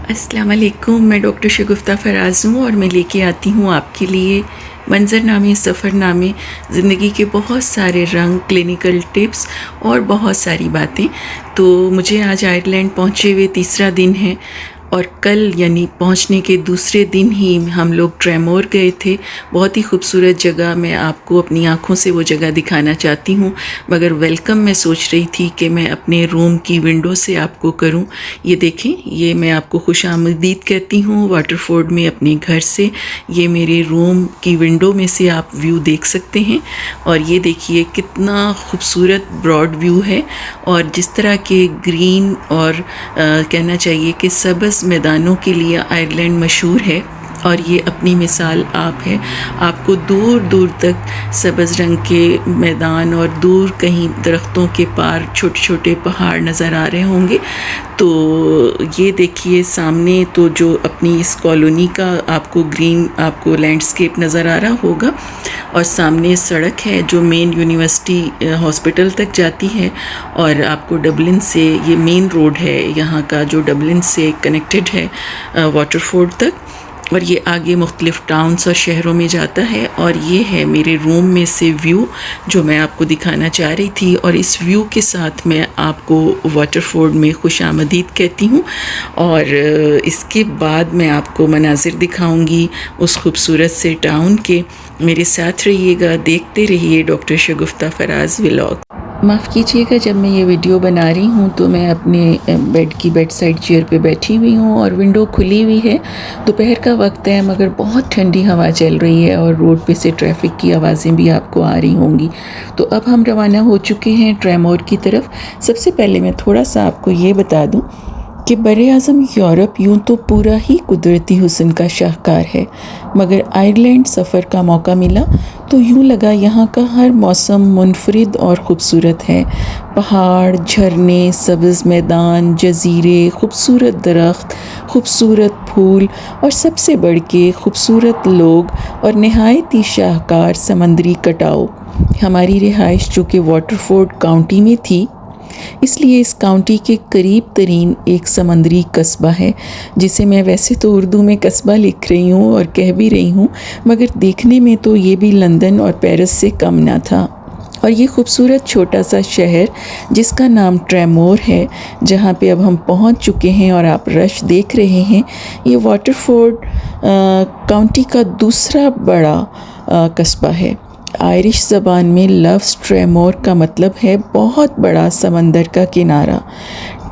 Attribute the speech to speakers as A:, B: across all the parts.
A: अस्सलाम वालेकुम। मैं डॉक्टर शगुफ्ता फराज हूँ और मैं लेके आती हूँ आपके लिए मंज़रनामे, सफ़रनामे, ज़िंदगी के बहुत सारे रंग, क्लिनिकल टिप्स और बहुत सारी बातें। तो मुझे आज आयरलैंड पहुँचे हुए तीसरा दिन है और कल यानी पहुँचने के दूसरे दिन ही हम लोग ट्रेमोर गए थे। बहुत ही खूबसूरत जगह, मैं आपको अपनी आँखों से वो जगह दिखाना चाहती हूँ, मगर वेलकम मैं सोच रही थी कि मैं अपने रूम की विंडो से आपको करूँ। ये देखें, ये मैं आपको खुशामदीद कहती हूँ वाटरफोर्ड में अपने घर से। ये मेरे रूम की विंडो में से आप व्यू देख सकते हैं और ये देखिए कितना खूबसूरत ब्रॉड व्यू है। और जिस तरह के ग्रीन और कहना चाहिए कि सब्ज़ मैदानों के लिए आयरलैंड मशहूर है और ये अपनी मिसाल आप है। आपको दूर दूर तक सब्ज़ रंग के मैदान और दूर कहीं दरख्तों के पार छोटे छोटे पहाड़ नज़र आ रहे होंगे। तो ये देखिए सामने तो जो अपनी इस कॉलोनी का आपको ग्रीन आपको लैंडस्केप नज़र आ रहा होगा और सामने सड़क है जो मेन यूनिवर्सिटी हॉस्पिटल तक जाती है और आपको डबलिन से ये मेन रोड है यहाँ का जो डबलिन से कनेक्टेड है वाटरफोर्ड तक, और ये आगे मुख्तलिफ़ टाउन्स और शहरों में जाता है। और ये है मेरे रूम में से व्यू जो मैं आपको दिखाना चाह रही थी और इस व्यू के साथ मैं आपको वाटरफोर्ड में खुशामदीद कहती हूँ। और इसके बाद मैं आपको मनाजिर दिखाऊंगी उस खूबसूरत से टाउन के। मेरे साथ रहिएगा, देखते रहिए डॉक्टर शगुफ्ता फराज व्लॉग। माफ़ कीजिएगा, जब मैं ये वीडियो बना रही हूँ तो मैं अपने बेड की बेड साइड चेयर पे बैठी हुई हूँ और विंडो खुली हुई है। दोपहर का वक्त है मगर बहुत ठंडी हवा चल रही है और रोड पे से ट्रैफिक की आवाज़ें भी आपको आ रही होंगी। तो अब हम रवाना हो चुके हैं ट्रेमोर की तरफ। सबसे पहले मैं थोड़ा सा आपको ये बता दूँ कि बरे-आज़म यूरोप यूँ तो पूरा ही कुदरती हुस्न का शाहकार है, मगर आयरलैंड सफ़र का मौका मिला तो यूँ लगा यहाँ का हर मौसम मुनफरिद और ख़ूबसूरत है। पहाड़, झरने, सब्ज़ मैदान, जज़ीरे, खूबसूरत दरख्त, खूबसूरत फूल और सबसे बढ़ के खूबसूरत लोग और नहायत ही शाहकार समंदरी कटाव। हमारी रिहाइश जो कि वाटरफोर्ड काउंटी में थी, इसलिए इस काउंटी के करीब तरीन एक समंदरी कस्बा है, जिसे मैं वैसे तो उर्दू में कस्बा लिख रही हूँ और कह भी रही हूँ, मगर देखने में तो ये भी लंदन और पेरिस से कम ना था। और ये खूबसूरत छोटा सा शहर जिसका नाम ट्रेमोर है, जहाँ पे अब हम पहुँच चुके हैं और आप रश देख रहे हैं, ये वाटरफोर्ड काउंटी का दूसरा बड़ा कस्बा है। आयरिश ज़बान में लफ्ज़ ट्रेमोर का मतलब है बहुत बड़ा समंदर का किनारा।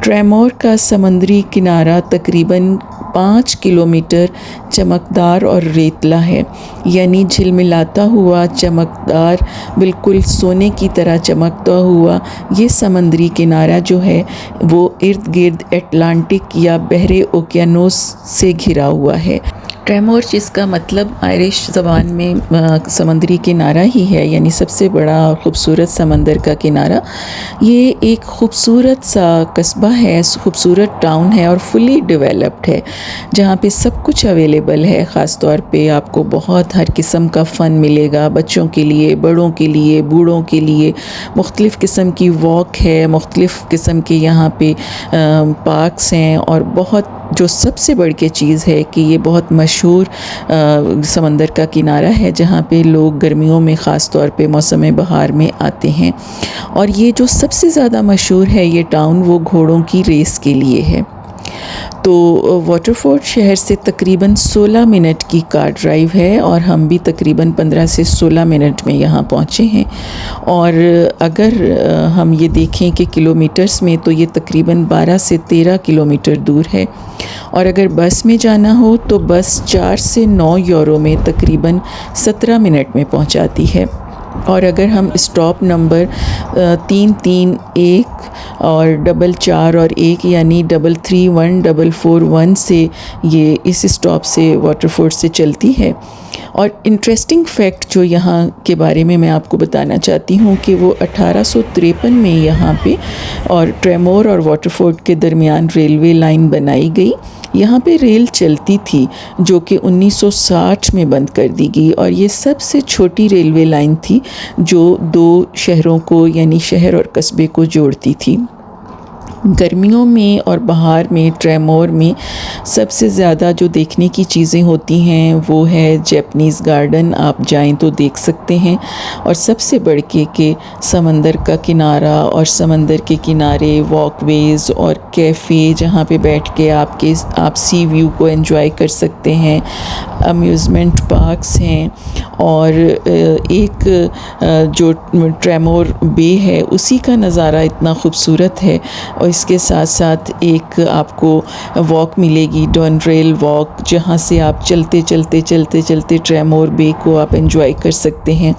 A: ट्रेमोर का समुद्री किनारा तकरीबन 5 किलोमीटर चमकदार और रेतला है, यानी झिलमिलाता हुआ, चमकदार, बिल्कुल सोने की तरह चमकता हुआ ये समुद्री किनारा जो है वो इर्द गिर्द अटलांटिक या बहरे ओकियानोस से घिरा हुआ है। ट्रेमोर जिसका मतलब आयरिश ज़बान में समुद्री किनारा ही है, यानी सबसे बड़ा खूबसूरत समंदर का किनारा। ये एक खूबसूरत सा कस्बा है, खूबसूरत टाउन है और फुली डेवलप्ड है, जहाँ पे सब कुछ अवेलेबल है। ख़ास तौर पे आपको बहुत हर किस्म का फ़न मिलेगा, बच्चों के लिए, बड़ों के लिए, बूढ़ों के लिए। मुख्तलिफ़ किस्म की वॉक है, मुख्तलिफ़ किस्म के यहाँ पे पार्क्स हैं और बहुत जो सबसे बड़ के चीज़ है कि ये बहुत मशहूर समंदर का किनारा है, जहाँ पे लोग गर्मियों में ख़ास तौर पे मौसम बहार में आते हैं। और ये जो सबसे ज़्यादा मशहूर है ये टाउन, वो घोड़ों की रेस के लिए है। तो वाटरफोर्ड शहर से तकरीबन 16 मिनट की कार ड्राइव है और हम भी तकरीबन 15 से 16 मिनट में यहाँ पहुँचे हैं। और अगर हम ये देखें कि किलोमीटर्स में, तो ये तकरीबन 12 से 13 किलोमीटर दूर है। और अगर बस में जाना हो तो बस 4 से 9 यूरो में तकरीबन 17 मिनट में पहुँचाती है। और अगर हम स्टॉप नंबर 331 और 44 और 1 यानी 331 441 से ये इस स्टॉप से वाटरफोर्ड से चलती है। और इंटरेस्टिंग फैक्ट जो यहाँ के बारे में मैं आपको बताना चाहती हूँ कि वो 1853 में यहाँ पे और ट्रेमोर और वाटरफोर्ड के दरमियान रेलवे लाइन बनाई गई। यहाँ पे रेल चलती थी जो कि 1960 में बंद कर दी गई और ये सबसे छोटी रेलवे लाइन थी जो दो शहरों को यानी शहर और कस्बे को जोड़ती थी। गर्मियों में और बहार में ट्रेमोर में सबसे ज़्यादा जो देखने की चीज़ें होती हैं वो है जैपनीज़ गार्डन। आप जाएं तो देख सकते हैं। और सबसे बढ़ के समंदर का किनारा और समंदर के किनारे वॉकवेज़ और कैफ़े जहाँ पे बैठ के आप सी व्यू को एंजॉय कर सकते हैं। अम्यूज़मेंट पार्क्स हैं और एक जो ट्रेमोर बे है उसी का नज़ारा इतना खूबसूरत है। और इसके साथ साथ एक आपको वॉक मिलेगी, डॉनरेल वॉक, जहाँ से आप चलते ट्रेमोर बे को आप एंजॉय कर सकते हैं।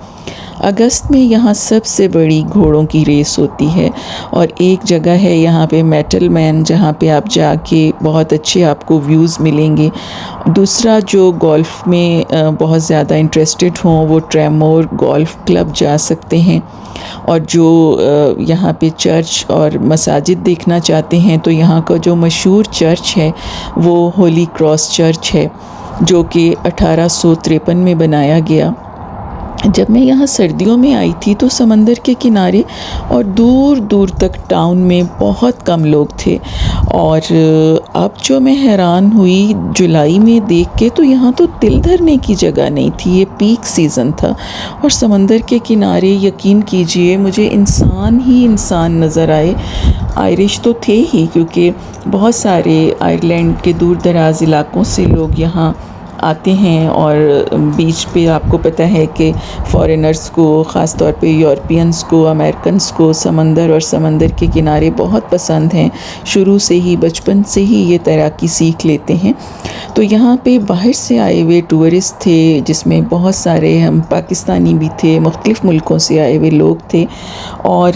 A: अगस्त में यहाँ सबसे बड़ी घोड़ों की रेस होती है और एक जगह है यहाँ पे मेटल मैन, जहाँ पे आप जाके बहुत अच्छे आपको व्यूज़ मिलेंगे। दूसरा, जो गोल्फ़ में बहुत ज़्यादा इंटरेस्टेड हों वो ट्रेमोर गोल्फ़ क्लब जा सकते हैं। और जो यहाँ पे चर्च और मसाजिद देखना चाहते हैं तो यहाँ का जो मशहूर चर्च है वो होली क्रॉस चर्च है, जो कि 1853 में बनाया गया। जब मैं यहाँ सर्दियों में आई थी तो समंदर के किनारे और दूर दूर तक टाउन में बहुत कम लोग थे। और अब जो मैं हैरान हुई जुलाई में देख के, तो यहाँ तो तिल धरने की जगह नहीं थी। ये पीक सीज़न था और समंदर के किनारे यकीन कीजिए मुझे इंसान ही इंसान नज़र आए। आयरिश तो थे ही, क्योंकि बहुत सारे आयरलैंड के दूर दराज इलाकों से लोग यहाँ आते हैं। और बीच पे आपको पता है कि फॉरेनर्स को, ख़ास तौर पे यूरोपियंस को, अमेरिकन्स को समंदर और समंदर के किनारे बहुत पसंद हैं। शुरू से ही, बचपन से ही ये तैराकी सीख लेते हैं। तो यहाँ पे बाहर से आए हुए टूरिस्ट थे, जिसमें बहुत सारे हम पाकिस्तानी भी थे, मुख्तलिफ़ मुल्कों से आए हुए लोग थे। और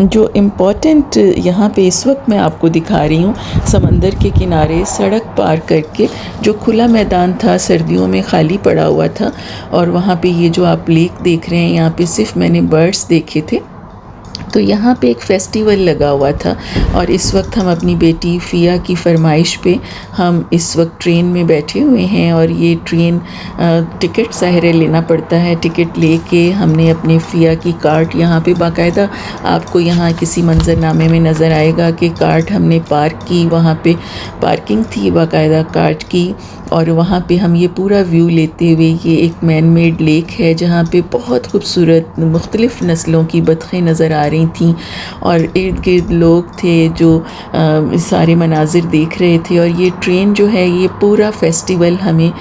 A: जो इम्पॉर्टेंट यहाँ पे इस वक्त मैं आपको दिखा रही हूँ, समंदर के किनारे सड़क पार करके जो खुला मैदान था, सर्दियों में खाली पड़ा हुआ था। और वहाँ पे ये जो आप लेक देख रहे हैं, यहाँ पे सिर्फ मैंने बर्ड्स देखे थे। तो यहाँ पे एक फ़ेस्टिवल लगा हुआ था और इस वक्त हम अपनी बेटी फ़िया की फ़रमाइश पे हम इस वक्त ट्रेन में बैठे हुए हैं। और ये ट्रेन टिकट ज़ाहिर लेना पड़ता है। टिकट लेके हमने अपने फ़िया की कार्ट यहाँ पे बाकायदा, आपको यहाँ किसी मंजरनामे में नज़र आएगा कि कार्ट हमने पार्क की, वहाँ पे पार्किंग थी बाकायदा कार्ट की। और वहाँ पे हम ये पूरा व्यू लेते हुए, ये एक मैन मेड लेक है जहाँ पे बहुत खूबसूरत मुख्तलिफ़ नस्लों की बतखें नज़र आ रही थीं और इर्द गिर्द लोग थे जो सारे मनाजिर देख रहे थे। और ये ट्रेन जो है, ये पूरा फेस्टिवल हमें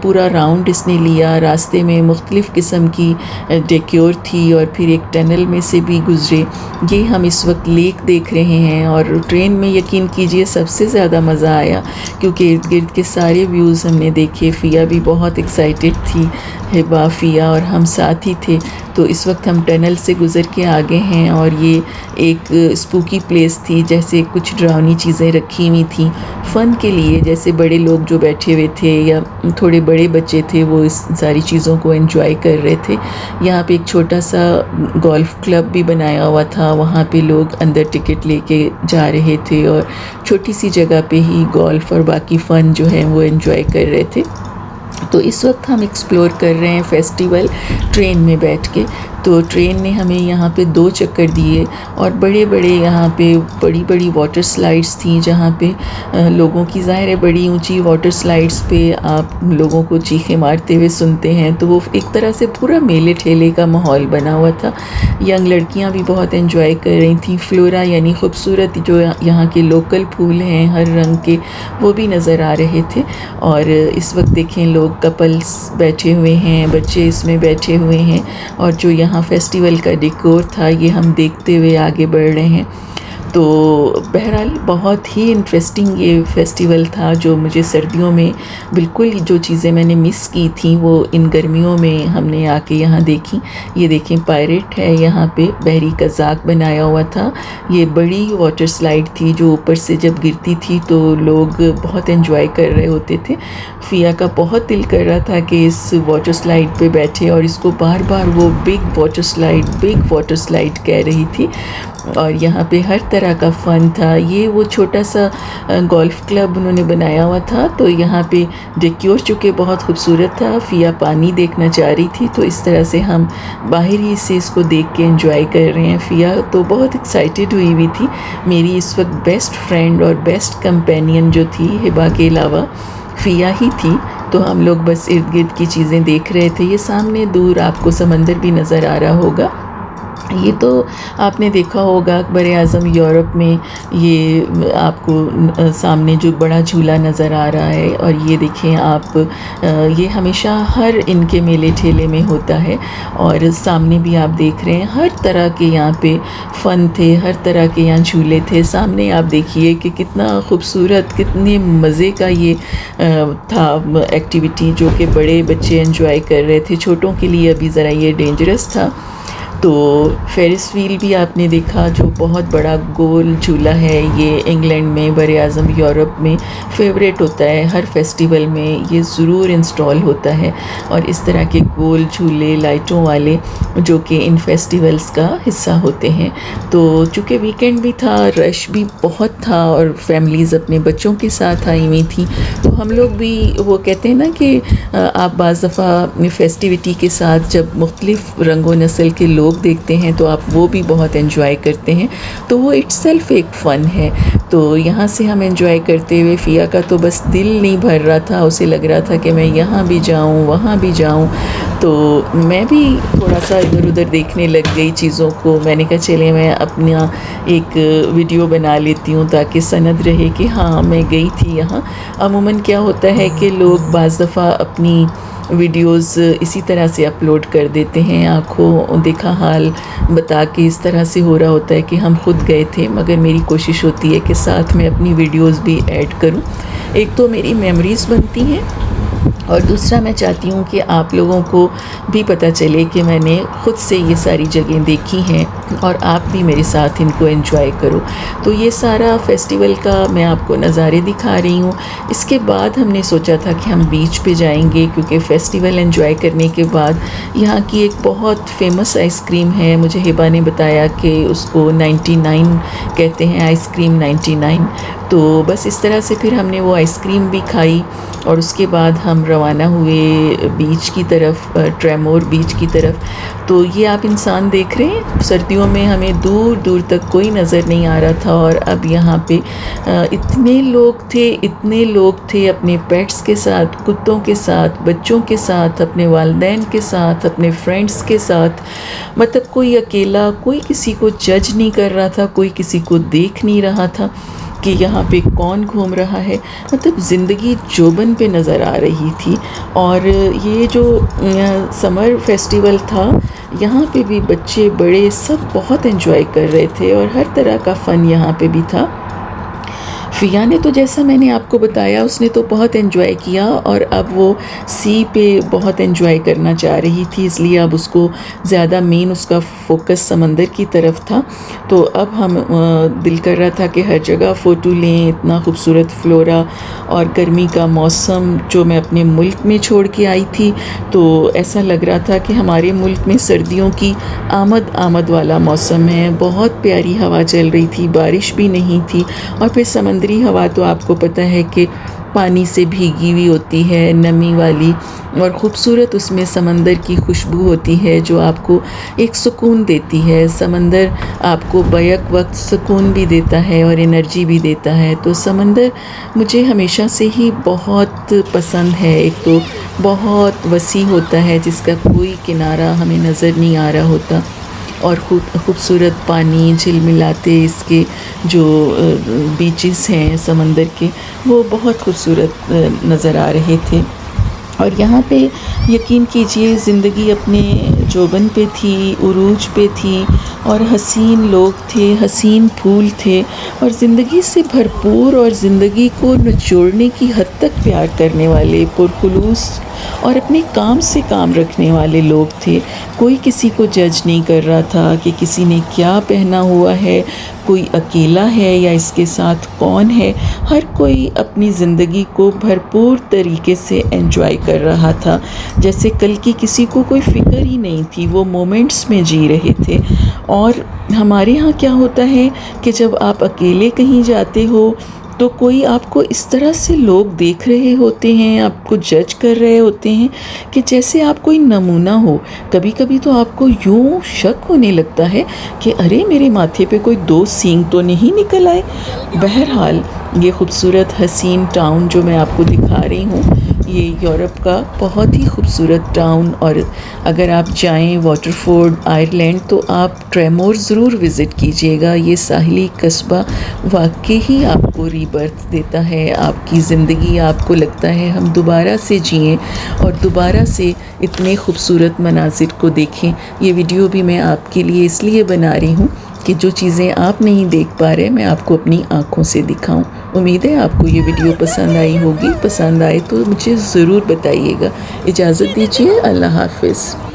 A: पूरा राउंड इसने लिया। रास्ते में मुख्तलिफ़ किस्म की डेक्योर थी और फिर एक टनल में से भी गुज़रे। ये हम इस वक्त लेक देख रहे हैं और ट्रेन में यकीन कीजिए सबसे ज़्यादा मज़ा आया, क्योंकि इर्द गिर्द के सारे व्यूज़ हमने देखे। फ़िया भी बहुत एक्साइटेड थी, हिबा, फ़िया और हम साथ ही थे। तो इस वक्त हम टनल से गुज़र के आगे हैं और ये एक स्पूकी प्लेस थी, जैसे कुछ डरावनी चीज़ें रखी हुई थी फ़न के लिए। जैसे बड़े लोग जो बैठे हुए थे या थोड़े बड़े बच्चे थे वो इस सारी चीज़ों को एंजॉय कर रहे थे। यहाँ पे एक छोटा सा गोल्फ़ क्लब भी बनाया हुआ था, वहाँ पे लोग अंदर टिकट लेके जा रहे थे और छोटी सी जगह पे ही गोल्फ़ और बाकी फ़न जो है वो एंजॉय कर रहे थे। तो इस वक्त हम एक्सप्लोर कर रहे हैं फेस्टिवल ट्रेन में बैठ के। तो ट्रेन ने हमें यहाँ पे 2 चक्कर दिए और बड़े बड़े यहाँ पे बड़ी बड़ी वाटर स्लाइड्स थी, जहाँ पे लोगों की, ज़ाहिर है बड़ी ऊंची वाटर स्लाइड्स पे आप लोगों को चीखें मारते हुए सुनते हैं। तो वो एक तरह से पूरा मेले ठेले का माहौल बना हुआ था। यंग लड़कियाँ भी बहुत एंजॉय कर रही थी। फ्लोरा यानी खूबसूरत जो यहाँ के लोकल फूल हैं हर रंग के, वो भी नज़र आ रहे थे। और इस वक्त देखें लोग, कपल्स बैठे हुए हैं, बच्चे इसमें बैठे हुए हैं और जो यहाँ फेस्टिवल का डेकोर था ये हम देखते हुए आगे बढ़ रहे हैं। तो बहरहाल बहुत ही इंटरेस्टिंग ये फेस्टिवल था, जो मुझे सर्दियों में बिल्कुल जो चीज़ें मैंने मिस की थी वो इन गर्मियों में हमने आके यहाँ देखी। ये देखें, पायरेट है यहाँ पे, बहरी कज़ाक बनाया हुआ था। ये बड़ी वाटर स्लाइड थी जो ऊपर से जब गिरती थी तो लोग बहुत एंजॉय कर रहे होते थे। फ़िया का बहुत दिल कर रहा था कि इस वाटर स्लाइड पे बैठे और इसको बार बार वो बिग वाटर स्लाइड कह रही थी। और यहाँ पे हर तरह तरह का फ़न था। ये वो छोटा सा गोल्फ़ क्लब उन्होंने बनाया हुआ था, तो यहाँ पे डेक्योर चूँकि बहुत खूबसूरत था, फ़िया पानी देखना चाह रही थी, तो इस तरह से हम बाहर ही से इसको देख के एंजॉय कर रहे हैं। फ़िया तो बहुत एक्साइटेड हुई थी। मेरी इस वक्त बेस्ट फ्रेंड और बेस्ट कंपेनियन जो थी हिबा के अलावा फ़िया ही थी। तो हम लोग बस इर्द गिर्द की चीज़ें देख रहे थे। ये सामने दूर आपको समंदर भी नज़र आ रहा होगा। ये तो आपने देखा होगा अकबर आज़म यूरोप में, ये आपको सामने जो बड़ा झूला नज़र आ रहा है, और ये देखें आप, ये हमेशा हर इनके मेले ठेले में होता है। और सामने भी आप देख रहे हैं हर तरह के यहाँ पे फ़न थे, हर तरह के यहाँ झूले थे। सामने आप देखिए कि कितना खूबसूरत, कितने मज़े का ये था एक्टिविटी, जो कि बड़े बच्चे एंजॉय कर रहे थे। छोटों के लिए अभी ज़रा ये डेंजरस था। तो फेरिस व्हील भी आपने देखा, जो बहुत बड़ा गोल झूला है। ये इंग्लैंड में, बर आज़म यूरोप में फेवरेट होता है। हर फेस्टिवल में ये ज़रूर इंस्टॉल होता है। और इस तरह के गोल झूले लाइटों वाले जो कि इन फेस्टिवल्स का हिस्सा होते हैं। तो चूँकि वीकेंड भी था, रश भी बहुत था और फैमिलीज़ अपने बच्चों के साथ आई हुई थी, तो हम लोग भी, वो कहते हैं ना कि आप बाज़ दफ़ा फेस्टिविटी के साथ जब मुख्तलिफ़ रंगो नस्ल के लोग देखते हैं तो आप वो भी बहुत एंजॉय करते हैं। तो वो इट्सेल्फ एक फ़न है। तो यहाँ से हम एंजॉय करते हुए, फ़िया का तो बस दिल नहीं भर रहा था, उसे लग रहा था कि मैं यहाँ भी जाऊँ, वहाँ भी जाऊँ। तो मैं भी थोड़ा सा इधर उधर देखने लग गई चीज़ों को। मैंने कहा चले मैं अपना एक वीडियो बना लेती हूँ ताकि सनद रहे कि हाँ मैं गई थी यहाँ। अमूमन क्या होता है कि लोग बाज़ दफ़ा अपनी वीडियोस इसी तरह से अपलोड कर देते हैं, आँखों देखा हाल बता के। इस तरह से हो रहा होता है कि हम खुद गए थे, मगर मेरी कोशिश होती है कि साथ में अपनी वीडियोस भी ऐड करूं। एक तो मेरी मेमोरीज़ बनती हैं, और दूसरा मैं चाहती हूँ कि आप लोगों को भी पता चले कि मैंने ख़ुद से ये सारी जगहें देखी हैं और आप भी मेरे साथ इनको एंजॉय करो। तो ये सारा फेस्टिवल का मैं आपको नज़ारे दिखा रही हूँ। इसके बाद हमने सोचा था कि हम बीच पे जाएंगे, क्योंकि फ़ेस्टिवल एंजॉय करने के बाद यहाँ की एक बहुत फेमस आइसक्रीम है। मुझे हिबा ने बताया कि उसको 99 कहते हैं, आइसक्रीम 99। तो बस इस तरह से फिर हमने वो आइसक्रीम भी खाई और उसके बाद हम रवाना हुए बीच की तरफ, ट्रेमोर बीच की तरफ। तो ये आप इंसान देख रहे हैं, सर्दियों में हमें दूर दूर तक कोई नज़र नहीं आ रहा था, और अब यहाँ पे इतने लोग थे अपने पेट्स के साथ, कुत्तों के साथ, बच्चों के साथ, अपने वालिदैन के साथ, अपने फ्रेंड्स के साथ। मतलब कोई अकेला, कोई किसी को जज नहीं कर रहा था, कोई किसी को देख नहीं रहा था कि यहाँ पे कौन घूम रहा है। मतलब ज़िंदगी जोबन पे नज़र आ रही थी। और ये जो समर फेस्टिवल था, यहाँ पे भी बच्चे बड़े सब बहुत एंजॉय कर रहे थे और हर तरह का फ़न यहाँ पे भी था। फ़िया ने तो जैसा मैंने आपको बताया, उसने तो बहुत एंजॉय किया, और अब वो सी पे बहुत एंजॉय करना चाह रही थी, इसलिए अब उसको ज़्यादा मेन उसका फोकस समंदर की तरफ था। तो अब हम दिल कर रहा था कि हर जगह फ़ोटो लें। इतना खूबसूरत फ्लोरा और गर्मी का मौसम जो मैं अपने मुल्क में छोड़ के आई थी, तो ऐसा लग रहा था कि हमारे मुल्क में सर्दियों की आमद वाला मौसम है। बहुत प्यारी हवा चल रही थी, बारिश भी नहीं थी, और फिर समंदरी हवा तो आपको पता है कि पानी से भीगी हुई होती है, नमी वाली, और ख़ूबसूरत उसमें समंदर की खुशबू होती है जो आपको एक सुकून देती है। समंदर आपको बैक वक्त सुकून भी देता है और एनर्जी भी देता है। तो समंदर मुझे हमेशा से ही बहुत पसंद है। एक तो बहुत वसी होता है जिसका कोई किनारा हमें नज़र नहीं आ रहा होता, और खूबसूरत पानी झिलमिलाते इसके जो बीचेस हैं समंदर के, वो बहुत खूबसूरत नज़र आ रहे थे। और यहाँ पे यकीन कीजिए ज़िंदगी अपने जोबन पे थी, उरूज पे थी, और हसीन लोग थे, हसीन फूल थे, और ज़िंदगी से भरपूर और ज़िंदगी को निचोड़ने की हद तक प्यार करने वाले पुरखुलूस और अपने काम से काम रखने वाले लोग थे। कोई किसी को जज नहीं कर रहा था कि किसी ने क्या पहना हुआ है, कोई अकेला है या इसके साथ कौन है। हर कोई अपनी ज़िंदगी को भरपूर तरीके से एंजॉय कर रहा था, जैसे कल की किसी को कोई फ़िक्र ही नहीं थी, वो मोमेंट्स में जी रहे थे। और हमारे यहाँ क्या होता है कि जब आप अकेले कहीं जाते हो तो कोई आपको इस तरह से लोग देख रहे होते हैं, आपको जज कर रहे होते हैं कि जैसे आप कोई नमूना हो। कभी कभी तो आपको यूँ शक होने लगता है कि अरे मेरे माथे पे कोई 2 सींग तो नहीं निकल आए। बहरहाल ये खूबसूरत हसीन टाउन जो मैं आपको दिखा रही हूँ, ये यूरोप का बहुत ही खूबसूरत टाउन। और अगर आप जाएं वाटरफोर्ड आयरलैंड तो आप ट्रेमोर ज़रूर विज़िट कीजिएगा। ये साहिली कस्बा वाकई ही आपको रीबर्थ देता है, आपकी ज़िंदगी आपको लगता है हम दोबारा से जिएं और दोबारा से इतने खूबसूरत मनाजिर को देखें। ये वीडियो भी मैं आपके लिए इसलिए बना रही हूँ कि जो चीज़ें आप नहीं देख पा रहे मैं आपको अपनी आँखों से दिखाऊं। उम्मीद है आपको ये वीडियो पसंद आई होगी। पसंद आए तो मुझे ज़रूर बताइएगा। इजाज़त दीजिए, अल्लाह हाफ़िज़।